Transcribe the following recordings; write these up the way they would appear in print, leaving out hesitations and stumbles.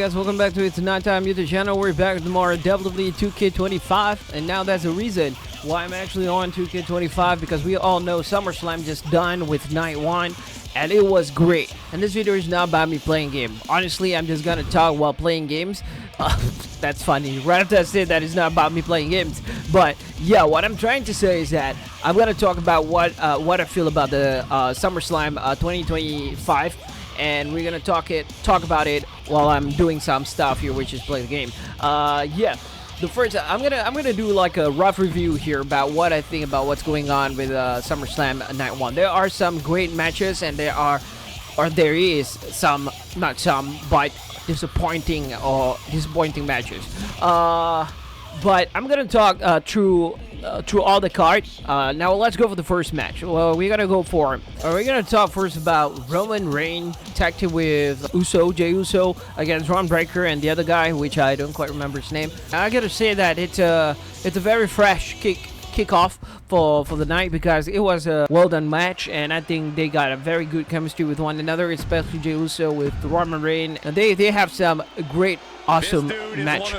guys, welcome back to Itzzknighttime YouTube channel. We're back with more WWE 2K25, and now that's the reason why I'm actually on 2K25, because we all know SummerSlam just done with night 1, and it was great. And this video is not about me playing game. Honestly, I'm just gonna talk while playing games. That's funny. Right after I said that, it's not about me playing games. But yeah, what I'm trying to say is that I'm gonna talk about what I feel about the SummerSlam 2025. And we're gonna talk about it while I'm doing some stuff here, which is play the game. Yeah, the first I'm gonna do like a rough review here about what I think about what's going on with SummerSlam Night 1. There are some great matches, and there is some, not some, but disappointing matches. But I'm gonna talk through all the card. Now let's go for the first match. Well, we're gonna talk first about Roman Reigns tag team with Jey Uso against Ron Breaker and the other guy, which I don't quite remember his name. I gotta say that it's a very fresh kickoff for the night, because it was a well done match, and I think they got a very good chemistry with one another, especially Jey Uso with Roman Reigns. They have some great awesome match.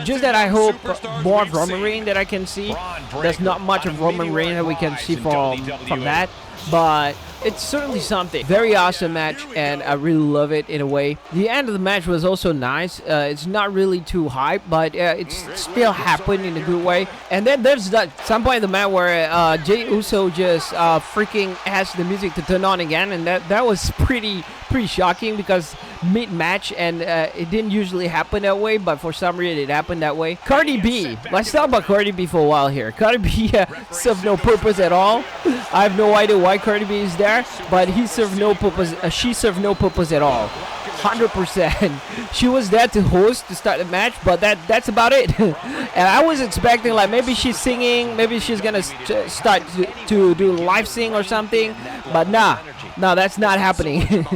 Just that I hope more of Roman Reigns that I can see. There's not much of Roman Reigns that we can see from that, but it's certainly something. Very awesome match, and I really love it in a way. The end of the match was also nice. It's not really too hype, but it's still happened in a good way. And then there's some point in the match where Jey Uso just freaking asked the music to turn on again, and that was pretty shocking, because mid-match, and it didn't usually happen that way, but for some reason it happened that way. Cardi B, let's talk about Cardi B for a while here. Cardi B served no purpose at all. I have no idea why Cardi B is there, but he served no purpose. She served no purpose at all. 100%. She was there to host to start the match, but that's about it. And I was expecting, like, maybe she's singing, maybe she's gonna start to do live sing or something, but nah, that's not happening.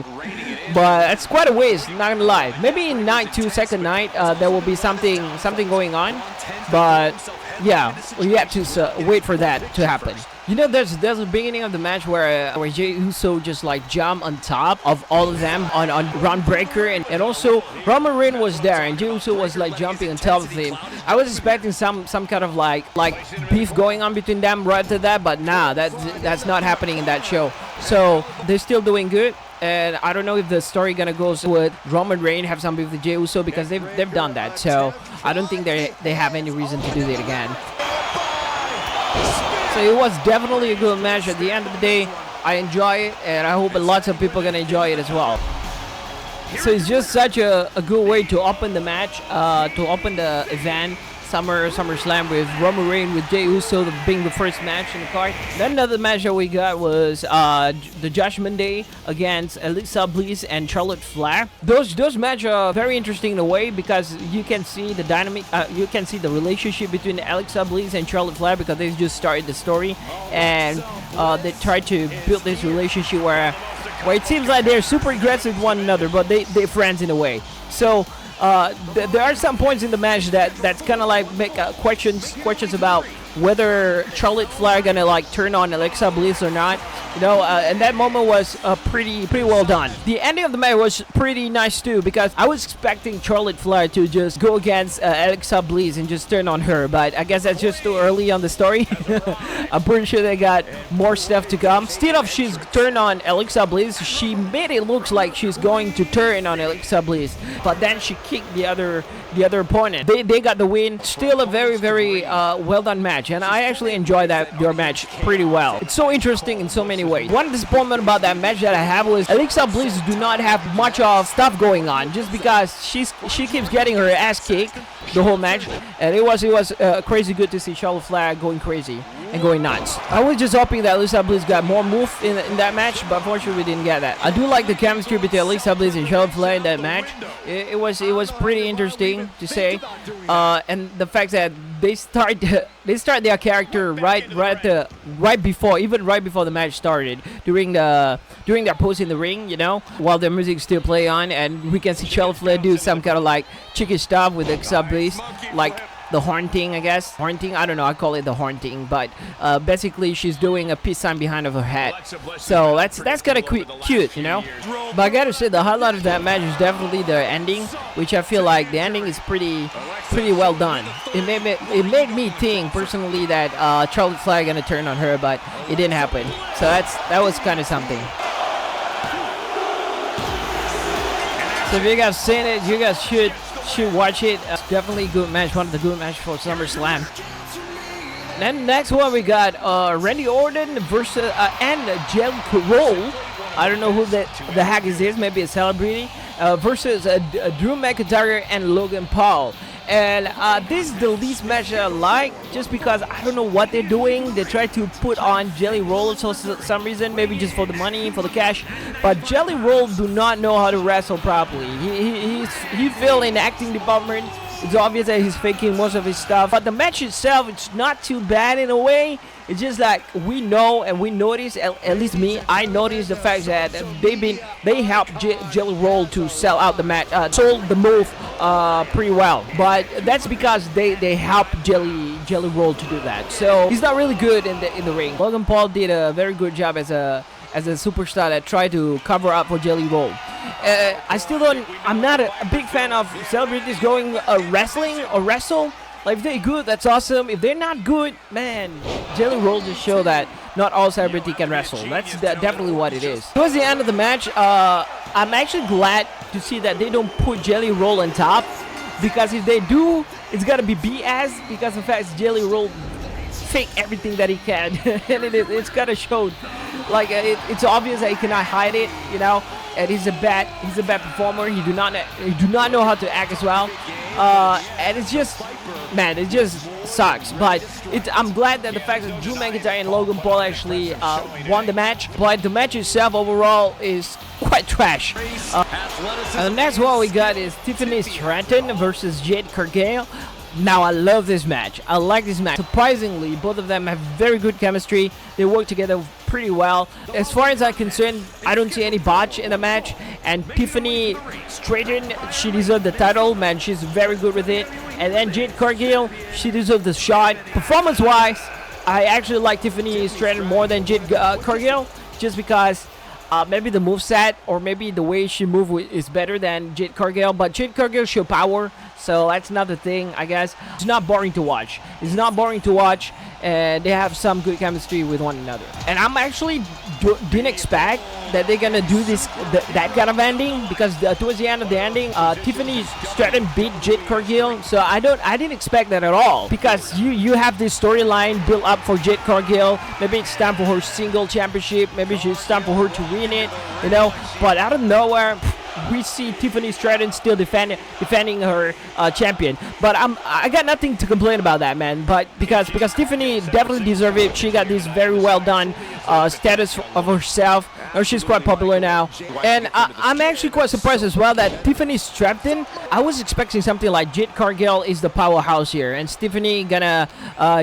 But that's quite a waste, not gonna lie. Maybe in night 2, second night, there will be something going on, but yeah, we have to wait for that to happen. You know, there's a beginning of the match where Jey Uso just like jump on top of all of them on Ron Breaker, and also Roman Reigns was there, and Jey Uso was like jumping on top of him. I was expecting some kind of like beef going on between them right after that, but nah, that's not happening in that show. So they're still doing good. And I don't know if the story gonna go with Roman Reigns have some beef with Jey Uso, because they've done that. So I don't think they have any reason to do that again. So it was definitely a good match. At the end of the day, I enjoy it, and I hope lots of people are gonna enjoy it as well. So it's just such a good way to open the match, to open the event. SummerSlam with Roman Reigns with Jey Uso being the first match in the card. Then another match that we got was the Judgment Day against Alexa Bliss and Charlotte Flair. Those matches are very interesting in a way, because you can see the dynamic, you can see the relationship between Alexa Bliss and Charlotte Flair, because they just started the story, and they tried to build this relationship where it seems like they're super aggressive with one another, but they're friends in a way. So there are some points in the match that's kind of like make questions about whether Charlotte Flair gonna like turn on Alexa Bliss or not, you know, and that moment was pretty well done. The ending of the match was pretty nice too, because I was expecting Charlotte Flair to just go against Alexa Bliss and just turn on her, but I guess that's just too early on the story. I'm pretty sure they got more stuff to come. Instead of she's turned on Alexa Bliss, she made it look like she's going to turn on Alexa Bliss, but then she kicked the other opponent. They got the win. Still a very well done match, and I actually enjoyed your match pretty well. It's so interesting in so many ways. One disappointment about that match that I have was Alexa Bliss do not have much of stuff going on, just because she keeps getting her ass kicked the whole match, and it was crazy good to see Charlotte Flair going crazy and going nuts. I was just hoping that Alexa Bliss got more move in that match, but unfortunately we didn't get that. I do like the chemistry between Alexa Bliss and Charlotte Flair in that match. It was pretty interesting to say, and the fact that they start their character right before the match started, during their pose in the ring, you know, while the music still play on, and we can see Charlotte Flair do some kind of like cheeky stuff with Alexa Bliss, like the horn thing, I guess. Horn thing, I don't know, I call it the horn thing, but basically she's doing a peace sign behind of her head. So that's kind of cute, you know. But I gotta say, the highlight of that match is definitely the ending, which I feel like the ending is pretty well done. It made me think personally that Charlotte Flair gonna turn on her, but it didn't happen. So that was kind of something. So if you guys seen it, you guys should watch it. It's definitely a good match, one of the good matches for SummerSlam. Then next one we got Randy Orton versus and Jellicoe Roll. I don't know who the heck is this, maybe a celebrity, versus Drew McIntyre and Logan Paul. And this is the least match I like, just because I don't know what they're doing. They try to put on Jelly Roll for some reason, maybe just for the money, for the cash. But Jelly Roll do not know how to wrestle properly. He failed in the acting department. It's obvious that he's faking most of his stuff. But the match itself, it's not too bad in a way. It's just like we know and we notice, at least me, I noticed the fact that they helped Jelly Roll to sell out the match, sold the move pretty well. But that's because they helped Jelly Roll to do that. So he's not really good in the ring. Logan Paul did a very good job as a superstar that tried to cover up for Jelly Roll. I'm not a big fan of celebrities going wrestling or wrestle. Like, if they're good, that's awesome. If they're not good, man, Jelly Roll just show that not all celebrity can wrestle. That's definitely what it is. Towards the end of the match, I'm actually glad to see that they don't put Jelly Roll on top, because if they do, it's gonna be BS, because in fact Jelly Roll fake everything that he can, and it's kind of showed. Like it's obvious that he cannot hide it, you know. And he's a bad performer. He do not know how to act as well. And it's just, man, it just sucks. But I'm glad that the fact that Drew McIntyre and Logan Paul actually won the match. But the match itself overall is quite trash. And the next one we got is Tiffany Stratton versus Jade Cargill. Now, I love this match. I like this match. Surprisingly, both of them have very good chemistry. They work together pretty well. As far as I'm concerned, I don't see any botch in the match. And Tiffany Stratton, she deserved the title, man. She's very good with it. And then Jade Cargill, she deserved the shot. Performance-wise, I actually like Tiffany Stratton more than Jade Cargill, just because maybe the moveset or maybe the way she moves is better than Jade Cargill. But Jade Cargill show power, so that's another thing, I guess. It's not boring to watch. It's not boring to watch, and they have some good chemistry with one another. And I'm actually didn't expect that they're gonna do that kind of ending, because towards the end of the ending, Tiffany Stratton beat Jade Cargill. So I didn't expect that at all, because you have this storyline built up for Jade Cargill. Maybe it's time for her single championship. Maybe it's time for her to win it, you know. But out of nowhere, we see Tiffany Stratton still defending her champion. But I got nothing to complain about that, man. But because Tiffany definitely deserves it. She got this very well done status of herself. She's quite popular now. And I'm actually quite surprised as well that Tiffany Stratton, I was expecting something like Jade Cargill is the powerhouse here, and Tiffany gonna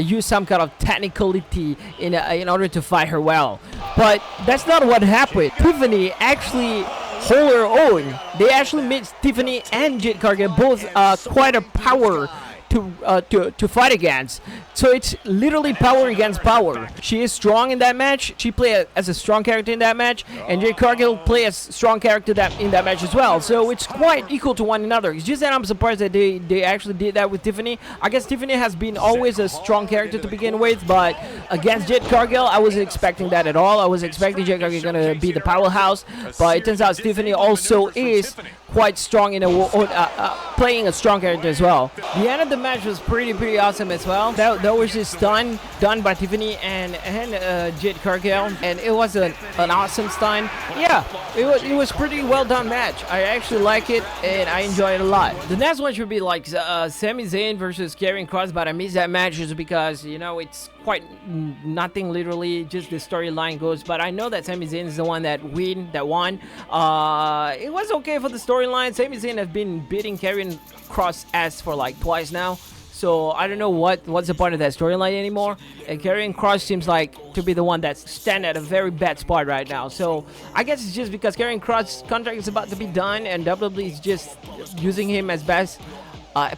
use some kind of technicality in order to fight her well. But that's not what happened. Tiffany actually hold her own. They actually made Tiffany and Jade Cargill both quite a power to fight against. So it's literally power against power. She is strong in that match. She played as a strong character in that match, and Jade Cargill played as a strong character in that match as well. So it's quite equal to one another. It's just that I'm surprised that they actually did that with Tiffany. I guess Tiffany has been always a strong character to begin with, but against Jade Cargill, I wasn't expecting that at all. I was expecting Jade Cargill gonna be the powerhouse, but it turns out Tiffany also is quite strong in playing a strong character as well. The end of the match was pretty awesome as well. That was just done by Tiffany and Jade Cargill, and it was an awesome stun. Yeah, it was pretty well done match. I actually like it, and I enjoy it a lot. The next one should be like Sami Zayn versus Karrion Kross, but I missed that match just because, you know, it's quite nothing literally, just the storyline goes. But I know that Sami Zayn is the one that won. It was okay for the storyline. Sami Zayn has been beating Karrion Kross ass for like twice now. So I don't know what's the point of that storyline anymore. And Karrion Kross seems like to be the one that's standing at a very bad spot right now. So I guess it's just because Karrion Kross' contract is about to be done, and WWE is just using him as best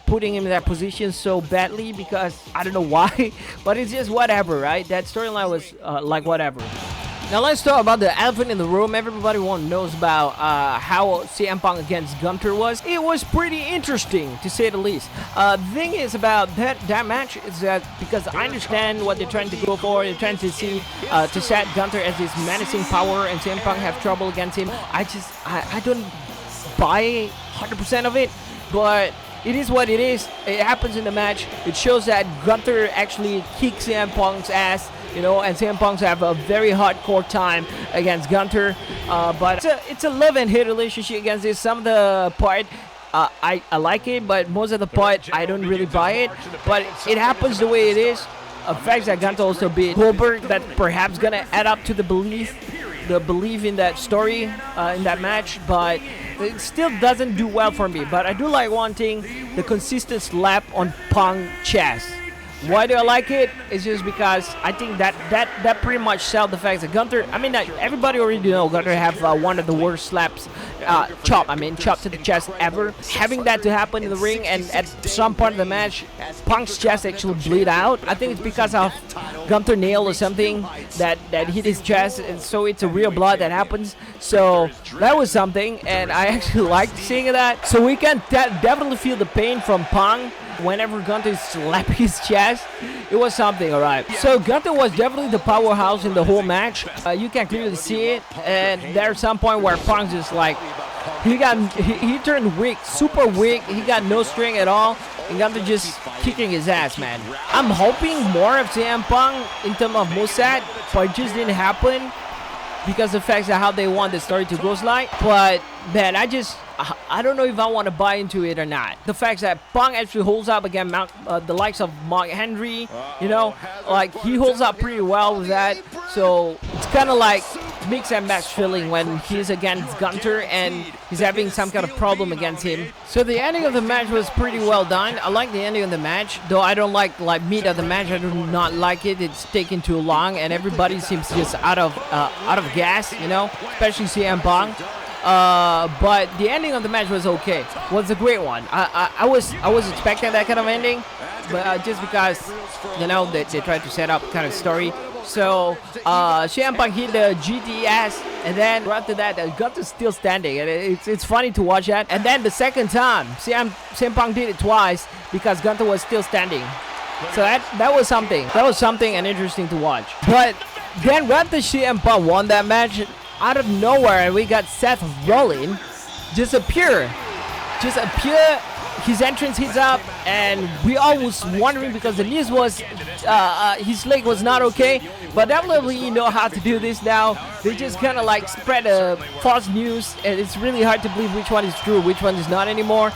putting him in that position so badly, because I don't know why, but it's just whatever, right? That storyline was like whatever. Now let's talk about the elephant in the room. Everybody knows about how CM Punk against Gunther was. It was pretty interesting, to say the least. The thing is about that match is that, because I understand what they're trying to go for. They're trying to see to set Gunther as this menacing power, and CM Punk have trouble against him. I don't buy 100% of it, but it is what it is. It happens in the match. It shows that Gunther actually kicks CM Punk's ass, you know, and CM Punk's have a very hardcore time against Gunther. But it's a love and hate relationship against this. Some of the part I like it, but most of the part I don't really buy it. But it happens the way it is. The fact that Gunther also beat Goldberg, that perhaps gonna add up to the belief in that story in that match, but it still doesn't do well for me. But I do like one thing: the consistent slap on Punk's chest. Why do I like it? It's just because I think that pretty much sells the fact that Gunther, I mean, everybody already know Gunther have one of the worst slaps, chop to the chest ever. Having that to happen in the ring, and at some part of the match, Punk's chest actually bleed out. I think it's because of Gunther nail or something that hit his chest, and so it's a real blood that happens. So that was something, and I actually liked seeing that. So we can definitely feel the pain from Punk whenever Gunther slapped his chest. It was something, alright. So Gunther was definitely the powerhouse in the whole match. You can clearly see it, and there's some point where Punk just like he turned weak, super weak. He got no string at all, and Gunther just kicking his ass, man. I'm hoping more of CM Punk in terms of moveset, but it just didn't happen because of the fact that how they want the story to go like. But man, I don't know if I want to buy into it or not. The fact that Punk actually holds up against the likes of Mark Henry, you know, like he holds up pretty well with that. So it's kind of like mix and match feeling when he's against Gunther and he's having some kind of problem against him. So the ending of the match was pretty well done. I like the ending of the match, though I don't like meat of the match. I do not like it. It's taking too long, and everybody seems just out of gas, you know, especially CM Punk. But the ending of the match was okay. Was a great one. I was expecting that kind of ending, but just because, you know, they tried to set up kind of story. So CM Punk hit the GTS, and then after that, Gunther's still standing, and it's funny to watch that. And then the second time, CM Punk did it twice because Gunther was still standing. So that was something. That was something and interesting to watch. But then after CM Punk won that match, out of nowhere, we got Seth Rollins just appear. His entrance hits up, and we all was wondering because the news was his leg was not okay. But WWE know how to do this now. They just kind of like spread false news, and it's really hard to believe which one is true, which one is not anymore.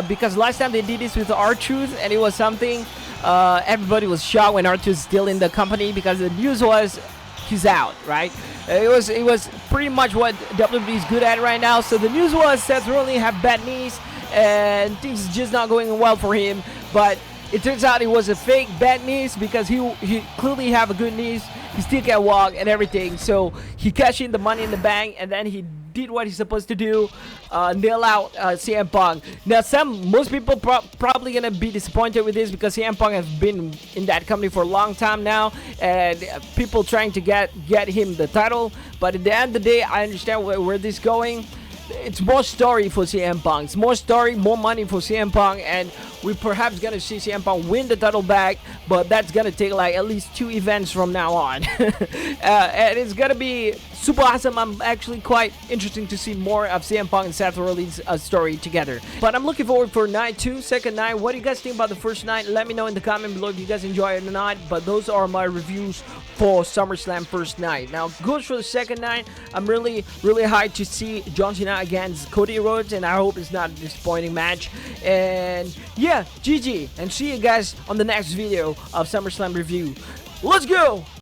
Because last time they did this with R-Truth, and it was something. Everybody was shocked when R-Truth is still in the company because the news was he's out, right? It was pretty much what WWE is good at right now. So the news was Seth Rollins have bad knees and things just not going well for him. But it turns out it was a fake bad knees because he clearly have a good knees. He still can walk and everything. So he cashed in the Money in the Bank, and then he did what he's supposed to do, nail out CM Punk. Now, most people probably gonna be disappointed with this because CM Punk has been in that company for a long time now, and people trying to get him the title. But at the end of the day, I understand where this is going. It's more story for CM Punk. It's more story, more money for CM Punk, and we're perhaps gonna see CM Punk win the title back, but that's gonna take like at least 2 events from now on. And it's gonna be super awesome. I'm actually quite interesting to see more of CM Punk and Seth Rollins' story together. But I'm looking forward for night 2, second night. What do you guys think about the first night? Let me know in the comment below if you guys enjoy it or not. But those are my reviews for SummerSlam first night. Now goes for the second night. I'm really hyped to see John Cena against Cody Rhodes, and I hope it's not a disappointing match. And yeah, GG, and see you guys on the next video of SummerSlam review. Let's go!